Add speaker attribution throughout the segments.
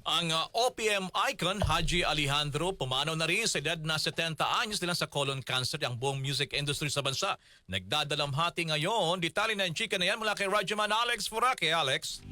Speaker 1: Ang OPM icon Haji Alejandro pumanaw na rin sa edad na 70 anyos nila sa colon cancer ang buong music industry sa bansa. Nagdadalamhati ngayon. Detalye na yung chika na yan mula kay Radyoman Alex Furake. Alex.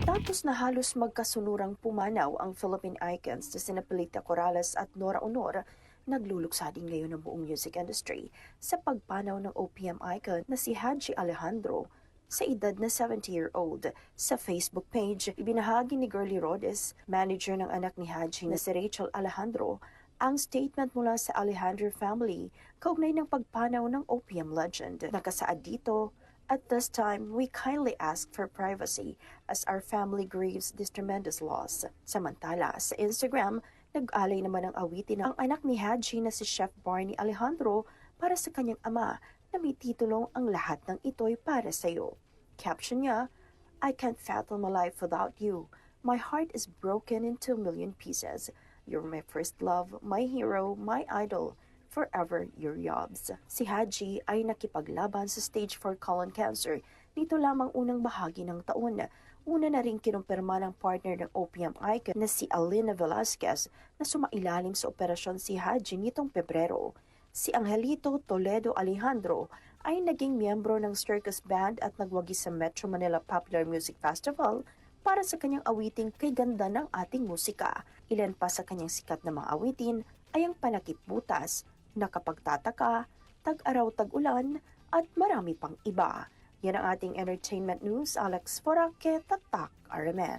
Speaker 2: Tapos na halos magkasunurang pumanaw ang Philippine icons na sina Pilita Corrales at Nora Honor, nagluluksa din ngayon ng buong music industry sa pagpanaw ng OPM icon na si Haji Alejandro sa edad na 70-year-old. Sa Facebook page, ibinahagi ni Girlie Rodes, manager ng anak ni Haji na si Rachel Alejandro, ang statement mula sa Alejandro family kaugnay ng pagpanaw ng OPM legend. Nakasaad dito, "At this time, we kindly ask for privacy as our family grieves this tremendous loss." Samantala, sa Instagram, nag-alay naman ng awitin ang anak ni Haji na si Chef Barney Alejandro para sa kanyang ama na may titulong "Ang lahat ng ito'y para sa iyo." Caption niya, "I can't fathom my life without you. My heart is broken into a million pieces. You're my first love, my hero, my idol. Forever your Yobs." Si Haji ay nakipaglaban sa stage 4 colon cancer nito lamang unang bahagi ng taon. Una na rin kinumpirma ng partner ng OPM icon na si Alina Velasquez na sumailalim sa operasyon si Haji nitong Pebrero. Si Angelito Toledo Alejandro ay naging miyembro ng circus band at nagwagi sa Metro Manila Popular Music Festival para sa kanyang awiting "Kay Ganda ng Ating Musika." Ilan pa sa kanyang sikat na mga awitin ay ang "Panakip Butas", "Nakapagtataka", "Tag-araw Tag-ulan" at marami pang iba. Yan ang ating entertainment news. Alex Furake, Tatak, RMN.